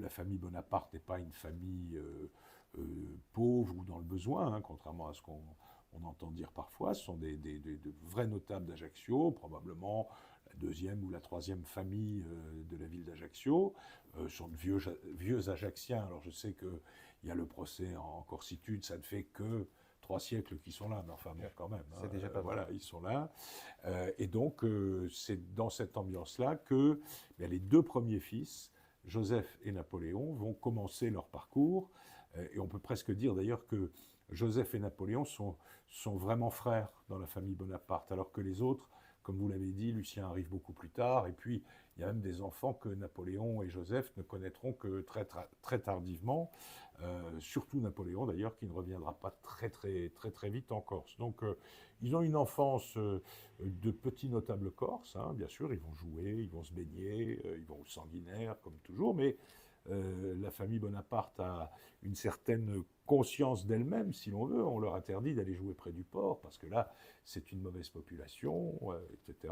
la famille Bonaparte n'est pas une famille pauvre ou dans le besoin, hein, contrairement à ce qu'on entend dire parfois. Ce sont de vrais notables d'Ajaccio, probablement la deuxième ou la troisième famille de la ville d'Ajaccio. Ce sont de vieux Ajacciens. Alors je sais qu'il y a le procès en Corsitude, ça ne fait que 3 siècles qu'ils sont là, mais enfin bon, quand même. C'est déjà pas mal. Voilà, ils sont là. Et donc, c'est dans cette ambiance-là que les deux premiers fils, Joseph et Napoléon, vont commencer leur parcours. Et on peut presque dire d'ailleurs que Joseph et Napoléon sont vraiment frères dans la famille Bonaparte, alors que les autres, comme vous l'avez dit, Lucien arrive beaucoup plus tard, et puis il y a même des enfants que Napoléon et Joseph ne connaîtront que très tardivement, surtout Napoléon d'ailleurs, qui ne reviendra pas très vite en Corse. Donc ils ont une enfance de petits notables corses, hein, bien sûr, ils vont jouer, ils vont se baigner, ils vont au sanguinaire, comme toujours, mais la famille Bonaparte a une certaine conscience d'elle-même, si l'on veut. On leur interdit d'aller jouer près du port, parce que là, c'est une mauvaise population, etc.